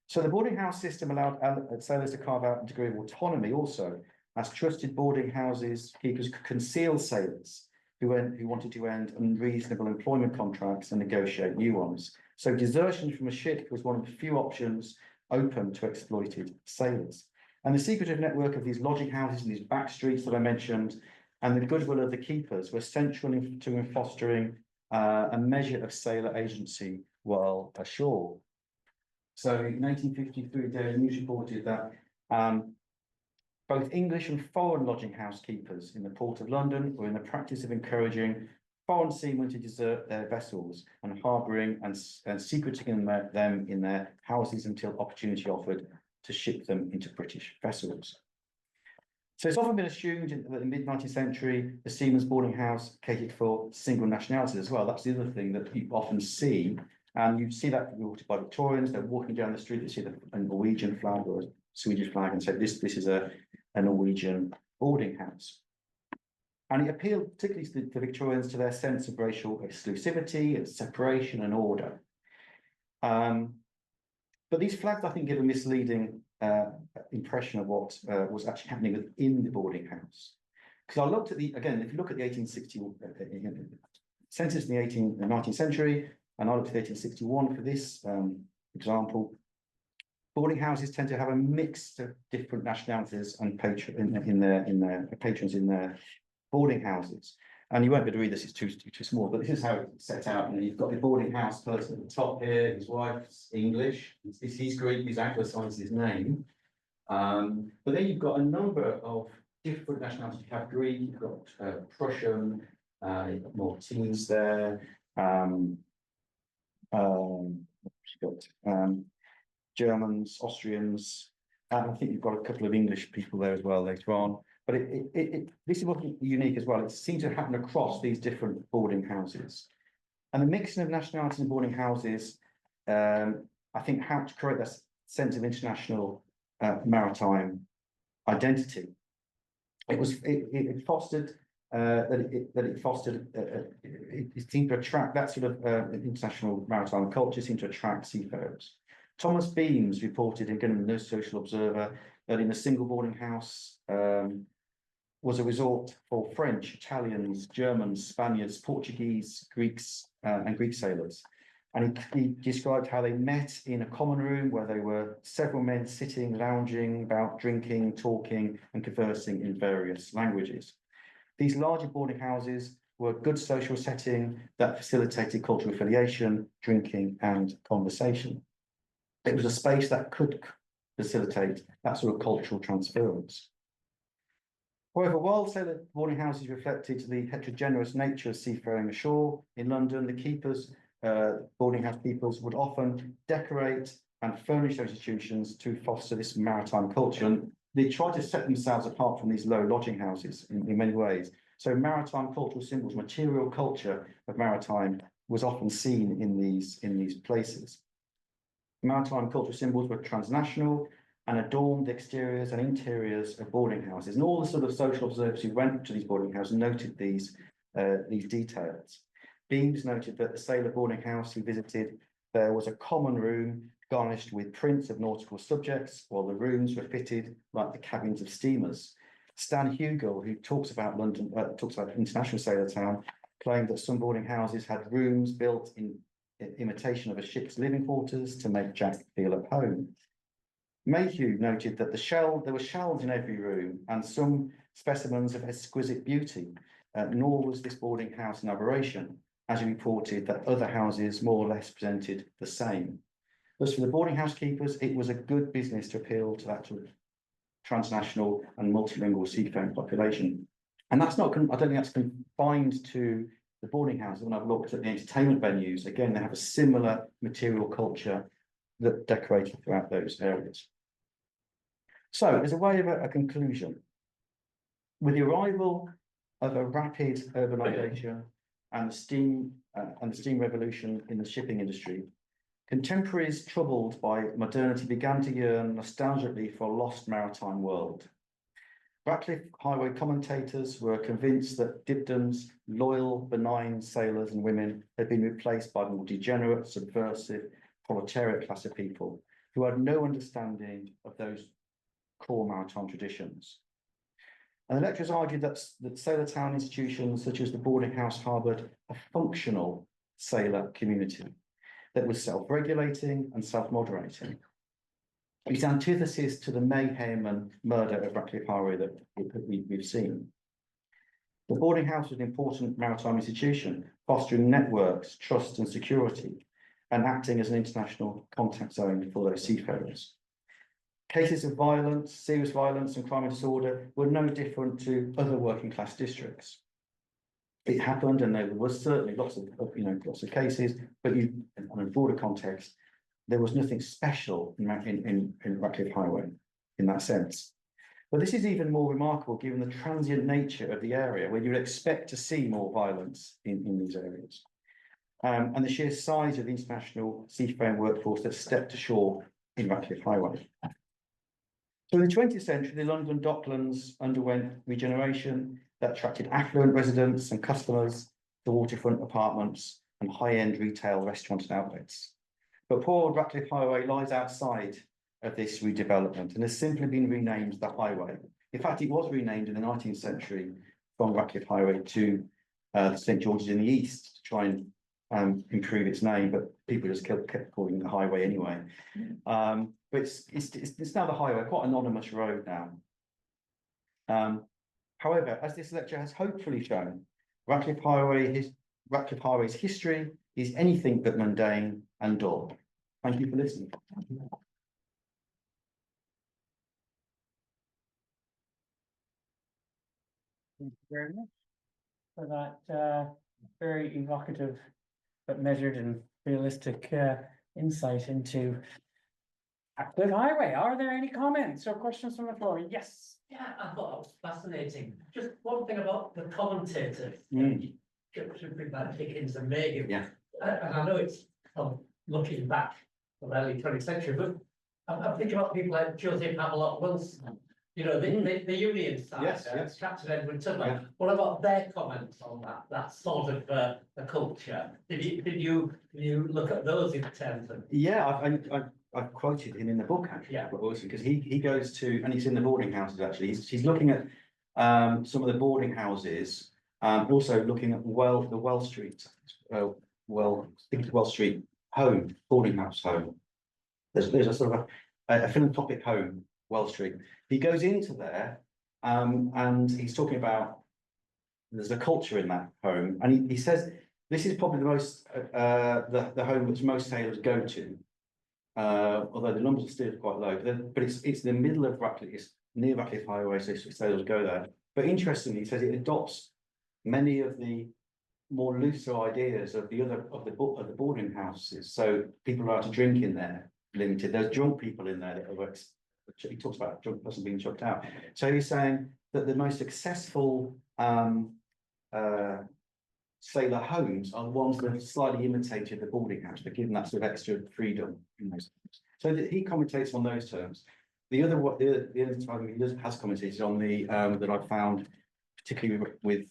So the boarding house system allowed sailors to carve out a degree of autonomy also, as trusted boarding houses keepers could conceal sailors who wanted to end unreasonable employment contracts and negotiate new ones. So desertion from a ship was one of the few options open to exploited sailors. And the secretive network of these lodging houses and these back streets that I mentioned, and the goodwill of the keepers were central to fostering a measure of sailor agency while ashore. So in 1853, Daily News reported that both English and foreign lodging house keepers in the port of London were in the practice of encouraging foreign seamen to desert their vessels and harbouring and secreting them in their houses until opportunity offered to ship them into British vessels. So it's often been assumed that in the mid-19th century, the seaman's boarding house catered for single nationality as well. That's the other thing that you often see. And you see that reported by Victorians. They're walking down the street, they see a Norwegian flag or a Swedish flag and say, this is a Norwegian boarding house. And it appealed particularly to the Victorians to their sense of racial exclusivity and separation and order. But these flags, I think, give a misleading impression of what was actually happening within the boarding house. Because I looked at again, if you look at the 1860 census in the 19th century, and I looked at 1861 for this example, boarding houses tend to have a mix of different nationalities and patrons in their boarding houses. And you won't be able to read this, it's too small, but this is how it's set out. And you've got the boarding house person at the top here, his wife's English, he's Greek, he's anglicised his name. But then you've got a number of different nationalities. You have Greek, you've got Prussian, you've got Maltese there, you've got Germans, Austrians, and I think you've got a couple of English people there as well later on. But this is what's unique as well. It seems to happen across these different boarding houses. And the mixing of nationalities in boarding houses, I think, helped to create that sense of international maritime identity. It fostered it seemed to attract that sort of international maritime culture, seemed to attract seafarers. Thomas Beams reported in the No Social Observer that in a single boarding house was a resort for French, Italians, Germans, Spaniards, Portuguese, Greeks, and Greek sailors. And he described how they met in a common room where there were several men sitting, lounging about, drinking, talking, and conversing in various languages. These larger boarding houses were a good social setting that facilitated cultural affiliation, drinking, and conversation. It was a space that could facilitate that sort of cultural transference. However, while sailor boarding houses reflected the heterogeneous nature of seafaring ashore in London, the keepers, boarding house keepers, would often decorate and furnish those institutions to foster this maritime culture. And they tried to set themselves apart from these low lodging houses in many ways. So maritime cultural symbols, material culture of maritime was often seen in these places. Maritime cultural symbols were transnational and adorned the exteriors and interiors of boarding houses. And all the sort of social observers who went to these boarding houses noted these details. Beams noted that the sailor boarding house he visited, there was a common room garnished with prints of nautical subjects, while the rooms were fitted like the cabins of steamers. Stan Hugel, who talks about London, talks about International Sailortown, claimed that some boarding houses had rooms built in imitation of a ship's living quarters to make Jack feel at home. Mayhew noted that there were shells in every room and some specimens of exquisite beauty, nor was this boarding house an aberration, as he reported that other houses more or less presented the same. Thus, for the boarding house keepers, it was a good business to appeal to that sort of transnational and multilingual seafaring population. And that's not, I don't think that's confined to the boarding houses. When I've looked at the entertainment venues, again, they have a similar material culture that decorated throughout those areas. So, as a way of a conclusion, with the arrival of a rapid urbanisation and the steam revolution in the shipping industry, contemporaries troubled by modernity began to yearn nostalgically for a lost maritime world. Ratcliffe Highway commentators were convinced that Dibdin's loyal, benign sailors and women had been replaced by more degenerate, subversive, proletariat class of people who had no understanding of those core maritime traditions. And the lecturers argued that Sailortown institutions such as the boarding house harboured a functional sailor community that was self-regulating and self-moderating. It's antithesis to the mayhem and murder of Ratcliffe Highway that we've seen. The boarding house was an important maritime institution, fostering networks, trust and security, and acting as an international contact zone for those seafarers. Cases of violence, serious violence and crime and disorder were no different to other working class districts. It happened, and there was certainly lots of cases, but on a broader context, there was nothing special in Ratcliffe Highway in that sense. But this is even more remarkable given the transient nature of the area, where you would expect to see more violence in these areas, and the sheer size of the international seafaring workforce that stepped ashore in Ratcliffe Highway. So in the 20th century, the London docklands underwent regeneration that attracted affluent residents and customers to waterfront apartments and high-end retail restaurants and outlets. But poor old Ratcliffe Highway lies outside of this redevelopment and has simply been renamed the Highway. In fact, it was renamed in the 19th century from Ratcliffe Highway to St George's in the East to try and improve its name, but people just kept calling it the Highway anyway. But it's now the Highway, quite an anonymous road now. However, as this lecture has hopefully shown, Ratcliffe Highway's history is anything but mundane and dull. Thank you for listening. Thank you very much for that very evocative but measured and realistic insight into Ratcliffe Highway. Are there any comments or questions from the floor? Yes. Yeah, I thought that was fascinating. Just one thing about the commentators. Should bring back Dickens and Mayhew. Yeah. And I know it's looking back to the early 20th century, but I'm thinking about people like Joseph Havelock Wilson, the Union side, Yes. Captain Edward Tubman. Yeah. What about their comments on that sort of the culture? Did you look at those in terms of? Yeah, I've quoted him in the book actually, Yeah. because he goes to, and he's in the boarding houses actually. He's looking at some of the boarding houses, also looking at the Well Street, Well Street home, boarding house home. There's a sort of a philanthropic home, Well Street. He goes into there, and he's talking about there's a culture in that home, and he says this is probably the most the home which most sailors go to. Although the numbers are still quite low, but it's in the middle of Ratcliffe, it's near Ratcliffe Highway, so sailors go there. But interestingly, he says it adopts many of the more looser ideas of the boarding houses. So people are allowed to drink in there, limited. There's drunk people in there that are. He talks about a drunk person being chucked out. So he's saying that the most successful sailor homes are the ones that have slightly imitated the boarding house, but given that sort of extra freedom in those terms. So that he commentates on those terms. The other time he has commentated on the that I've found, particularly with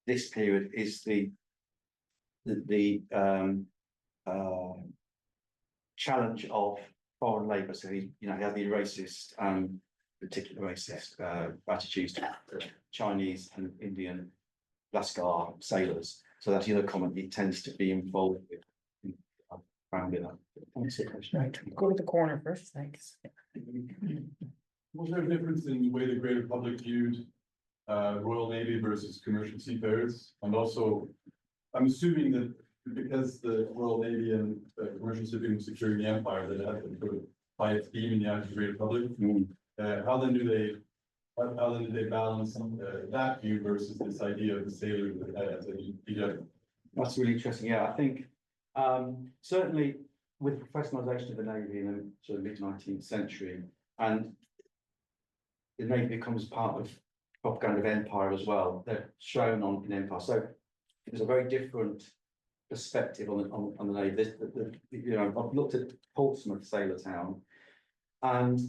this period, is the challenge of foreign labour. So he has the racist, particular racist attitudes to Chinese and Indian Lascar sailors. So that's the other comment he tends to be involved with. I've found in that. Right, go to the corner first, thanks. Was there a difference in the way the greater public viewed Royal Navy versus commercial seafarers? And also, I'm assuming that because the Royal Navy and commercial shipping was securing the empire, that it had to sort of by its beam in the eyes of the greater public. How then do they balance that view versus this idea of the sailor as a leader? That's really interesting. Yeah, I think certainly with the professionalisation of the Navy in the sort of mid-19th century, and the Navy becomes part of propaganda of empire as well. They're shown on in empire, so there's a very different perspective on the Navy. You know, I've looked at Portsmouth Sailortown, and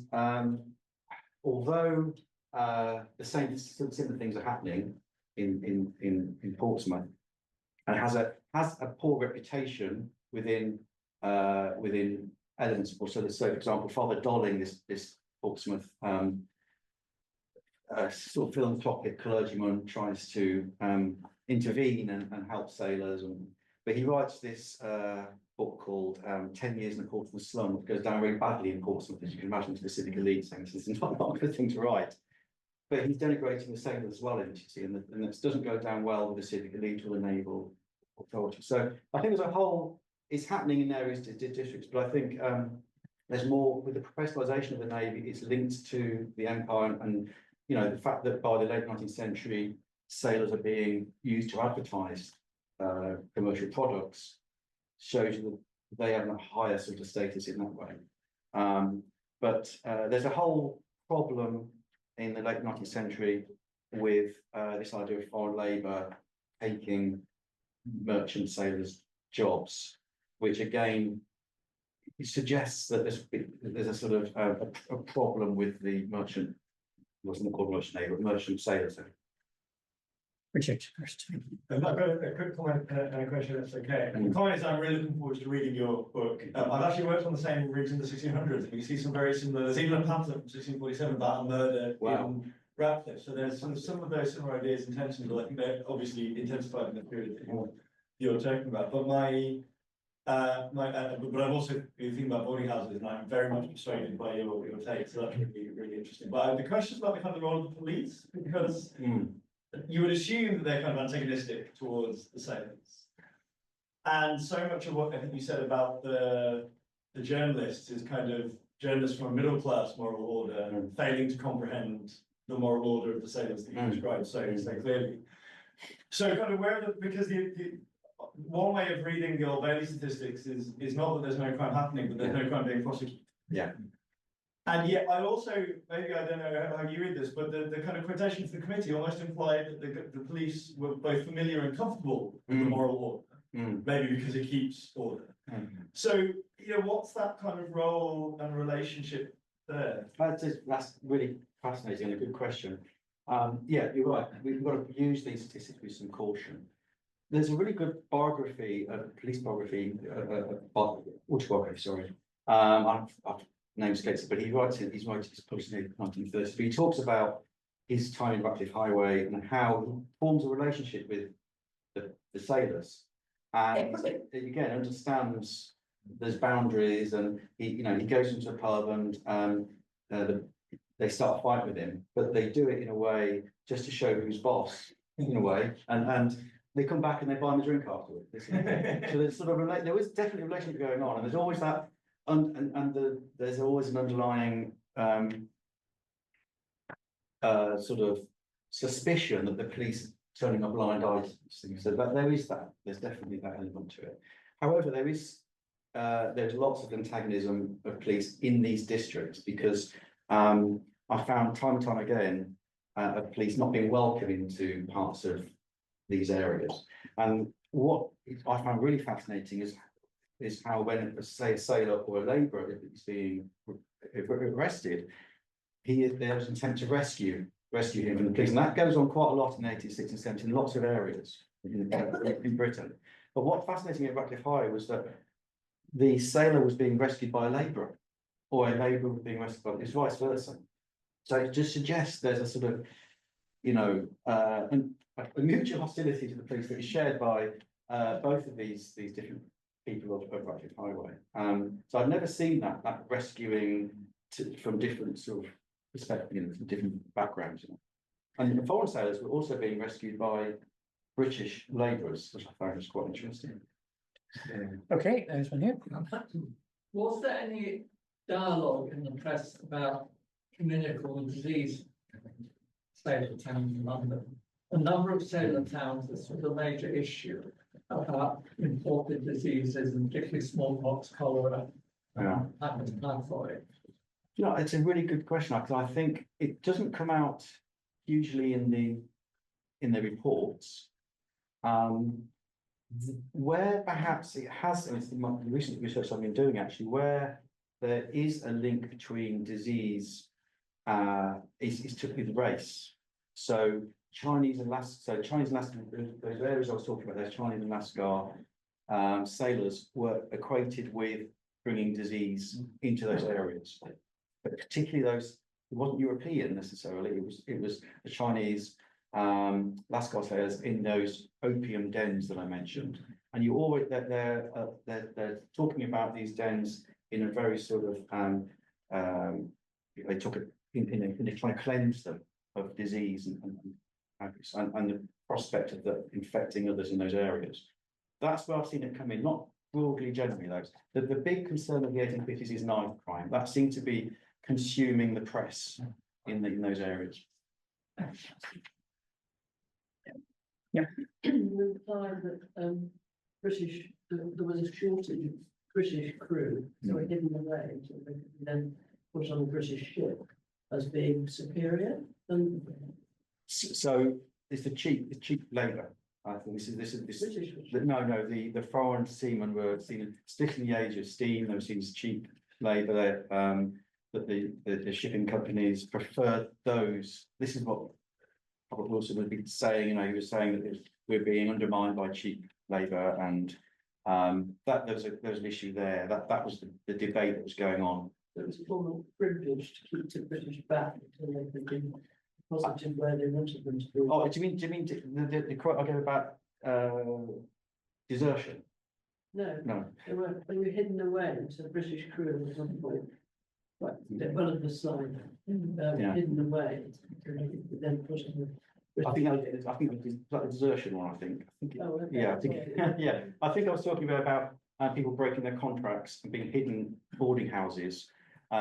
although the similar things are happening in Portsmouth, and has a poor reputation within elements. So, for example, Father Dolling, this Portsmouth sort of philanthropic clergyman, tries to intervene and help sailors, but he writes this book called 10 Years in the Portsmouth Slum, which goes down very badly in Portsmouth, as you can imagine, to the civic elite, saying this is not a good thing to write. But he's denigrating the sailors as well, you see, and this doesn't go down well with the civic elite or the naval authority. So I think as a whole, it's happening in areas, districts, but I think there's more with the professionalisation of the Navy. It's linked to the empire, and you know, the fact that by the late 19th century, sailors are being used to advertise commercial products shows you that they have a higher sort of status in that way. But there's a whole problem in the late 19th century with this idea of foreign labour taking merchant sailors' jobs, which again suggests that there's a sort of a problem with the merchant, wasn't called merchant navy, but merchant sailors. Richard first. I've got a quick comment and a question, if that's okay. The comment is I'm really looking forward to reading your book. I've actually worked on the same rigs in the 1600s, and you see some very similar, there's even a pamphlet from 1647 about a murder in Ratcliffe. So there's some of those similar ideas and tensions, but I think they're obviously intensified in the period that you're talking about. But but I'm also thinking about boarding houses, and I'm very much persuaded by your take, so that's really interesting. But the question's about the kind of role of the police, because you would assume that they're kind of antagonistic towards the sailors. And so much of what I think you said about the journalists is kind of journalists from a middle class moral order failing to comprehend the moral order of the sailors that you described so clearly. So kind of because the one way of reading the Old Bailey statistics is not that there's no crime happening, but there's no crime being prosecuted. Yeah. And yet, I also, maybe I don't know how you read this, but the kind of quotation for the committee almost implied that the police were both familiar and comfortable with the moral order, maybe because it keeps order. So, you know, what's that kind of role and relationship there? That's really fascinating and a good question. Yeah, you're right. We've got to use these statistics with some caution. There's a really good biography, police biography, autobiography, sorry. I've name escapes it, but he's published in the 1930s. But he talks about his time in Ratcliffe Highway and how he forms a relationship with the sailors, and again understands there's boundaries, and he goes into a pub and they start a fight with him, but they do it in a way just to show who's boss in a way, and they come back and they buy him a drink afterwards. So there's sort of there is definitely a relationship going on, and there's always that. There's always an underlying sort of suspicion that the police are turning a blind eye to these things. So there's definitely that element to it. However, there's lots of antagonism of police in these districts, because I found time and time again of police not being welcome into parts of these areas. And what I found really fascinating is how when, say, a sailor or a labourer is being arrested, there's an attempt to rescue him from the police. And that goes on quite a lot in the 18th, 16th, 17th, in lots of areas in Britain. But what fascinated me at Ratcliffe Highway was that the sailor was being rescued by a labourer, or a labourer was being rescued by, it's vice versa. So it just suggests there's a sort of, a mutual hostility to the police that is shared by both of these different people of Ratcliffe Highway. So I've never seen that rescuing from different sort of perspectives, you know, from different backgrounds. You know. And the foreign sailors were also being rescued by British labourers, which I found was quite interesting. Okay, there's one here. Was there any dialogue in the press about communicable disease? Sailortowns in London. A number of sailor towns, this was a major issue about imported diseases, and particularly smallpox, cholera, typhoid. You know, it's a really good question, because I think it doesn't come out hugely in the reports. Where perhaps it has, and it's the recent research I've been doing actually, where there is a link between disease is typically the race. So Chinese and Lascar, those areas I was talking about, those Chinese and Lascar sailors were equated with bringing disease into those areas, but particularly those, it wasn't European necessarily, it was the Chinese Lascar sailors in those opium dens that I mentioned. And you always, they're talking about these dens in a very sort of, they took it in trying to cleanse them of disease and the prospect of infecting others in those areas. That's where I've seen it come in, not broadly generally those. The big concern of the 1850s is knife crime. That seemed to be consuming the press in those areas. Yeah. You implied that British, there was a shortage of British crew, so it hidden away, so they could be then put on a British ship as being superior. And So it's the cheap labour. I think this British. the foreign seamen were seen, particularly in the age of steam, they were seen as cheap labour. That the shipping companies preferred those. This is what Robert Wilson would be saying. You know, he was saying that we're being undermined by cheap labour, and that there was an issue there. That was the debate that was going on. It was a form of privilege to keep the British back until they could be positive where they wanted them to be. Oh, do you mean the quote I gave about desertion? No, they were hidden away, so the British crew was on board. Right, one of the slide, hidden away, then put in the. I think it was like desertion one. I think Oh, okay. yeah, I think yeah. I think I was talking about people breaking their contracts and being hidden boarding houses,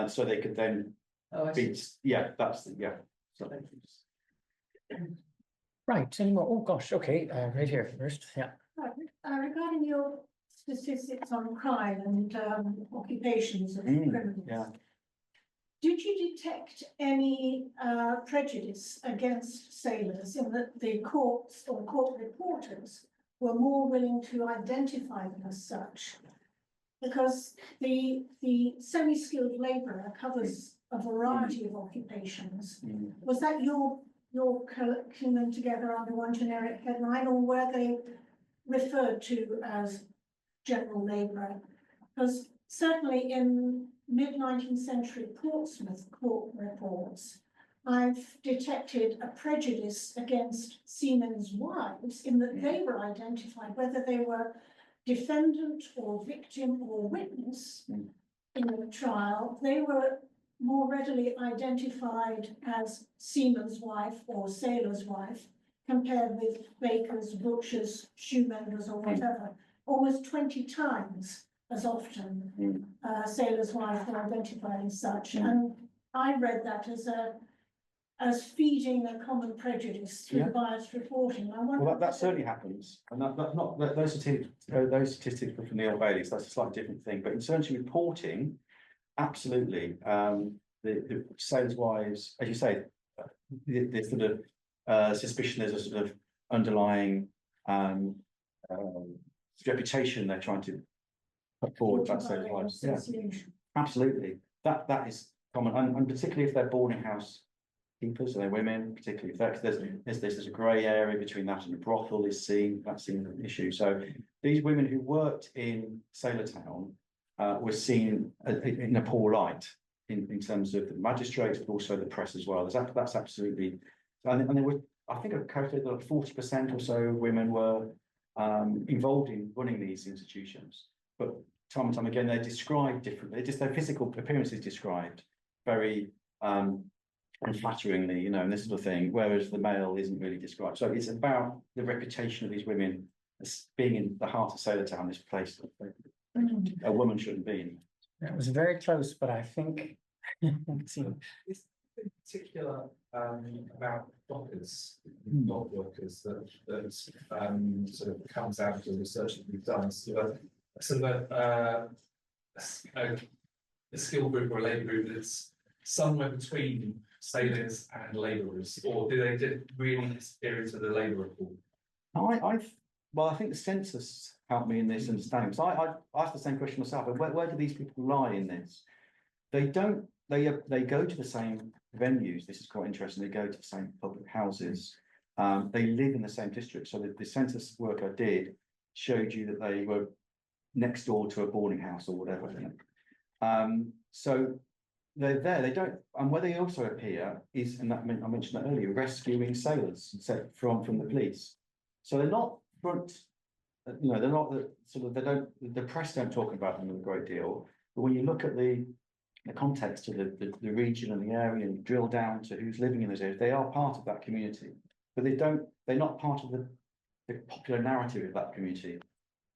so they could then Oh, I be. see. Yeah, that's yeah. So, Right, any more? Oh, gosh, okay, right here first, yeah. Regarding your statistics on crime and occupations of criminals. yeah. Did you detect any prejudice against sailors in that the courts or court reporters were more willing to identify them as such? Because the semi-skilled labourer covers a variety of occupations. Was that your collecting them together under one generic headline, or were they referred to as general labourer? Because certainly in mid-19th century Portsmouth court reports, I've detected a prejudice against seamen's wives in that they were identified, whether they were defendant or victim or witness in a trial, they were more readily identified as seaman's wife or sailor's wife compared with bakers, butchers, shoemenders or whatever. Almost 20 times as often sailor's wife were identified as such. And I read that as feeding a common prejudice through biased reporting. I wonder Well, that certainly happens, and that's not those statistics were from the Old Baileys. That's a slightly different thing. But in terms of reporting, absolutely, the sailors' wives, as you say, the sort of suspicion there's a sort of underlying reputation they're trying to put forward about sailors' wives. Yeah, absolutely. That is common, and particularly if they're boarding house keepers, so they're women, particularly if there's a grey area between that and a brothel that's seen an issue. So these women who worked in Sailortown were seen in a poor light in terms of the magistrates, but also the press as well. That's absolutely, and there were, I think I've calculated that 40% or so of women were involved in running these institutions, but time and time again they're described differently. Just their physical appearance is described very unflatteringly, you know, and this sort of thing, whereas the male isn't really described. So it's about the reputation of these women as being in the heart of Sailortown, this place that a woman shouldn't be in. That was very close, but I think. Let's see. This in particular about dockers, dog workers that sort of comes out of the research that we've done. So sort of a skill group or a labour group that's somewhere between sailors and labourers, or do they just really disappear into the labourer pool? Well, I think the census helped me in this understanding. So I asked the same question myself. Where do these people lie in this? They don't. They go to the same venues. This is quite interesting. They go to the same public houses. They live in the same district. So the census work I did showed you that they were next door to a boarding house or whatever. So they're there. They don't. And where they also appear is, and that I mentioned that earlier, rescuing sailors from the police. So they're not front. You know, they're not the sort of. They don't. The press don't talk about them a great deal. But when you look at the context of the region and the area and drill down to who's living in those areas, they are part of that community, but they're not part of the popular narrative of that community,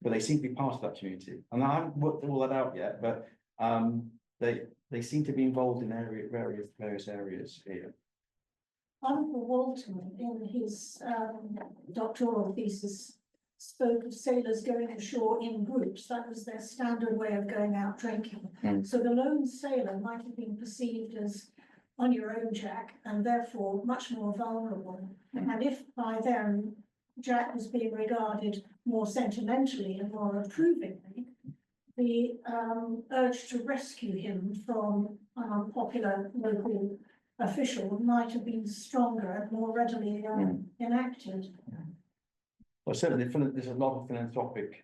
but they seem to be part of that community. And I haven't worked all that out yet, but they seem to be involved in various areas here. Uncle Walton, in his doctoral thesis, spoke of sailors going ashore in groups. That was their standard way of going out drinking. So the lone sailor might have been perceived as on your own, Jack, and therefore much more vulnerable. And if by then Jack was being regarded more sentimentally and more approvingly, the urge to rescue him from an unpopular local official might have been stronger and more readily enacted. Well, certainly there's a lot of philanthropic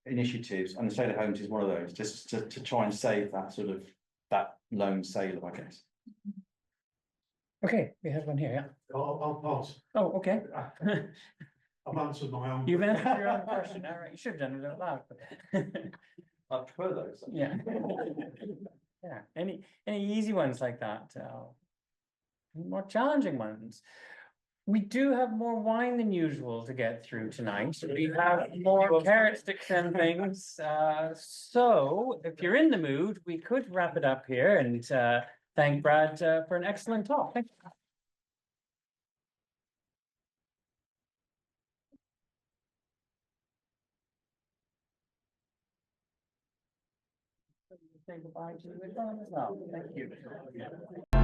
initiatives, and the Sailor Homes is one of those, just to try and save that lone sailor, I guess. Okay, we have one here, yeah. I'll pass. Oh, okay. I've answered my own. You've answered your own question. All right, you should have done it out loud. I prefer those. Yeah. Yeah. Any easy ones like that? More challenging ones. We do have more wine than usual to get through tonight. We have more carrot sticks and things. So if you're in the mood, we could wrap it up here and thank Brad for an excellent talk. Thank you. Say goodbye to you as well. Thank you.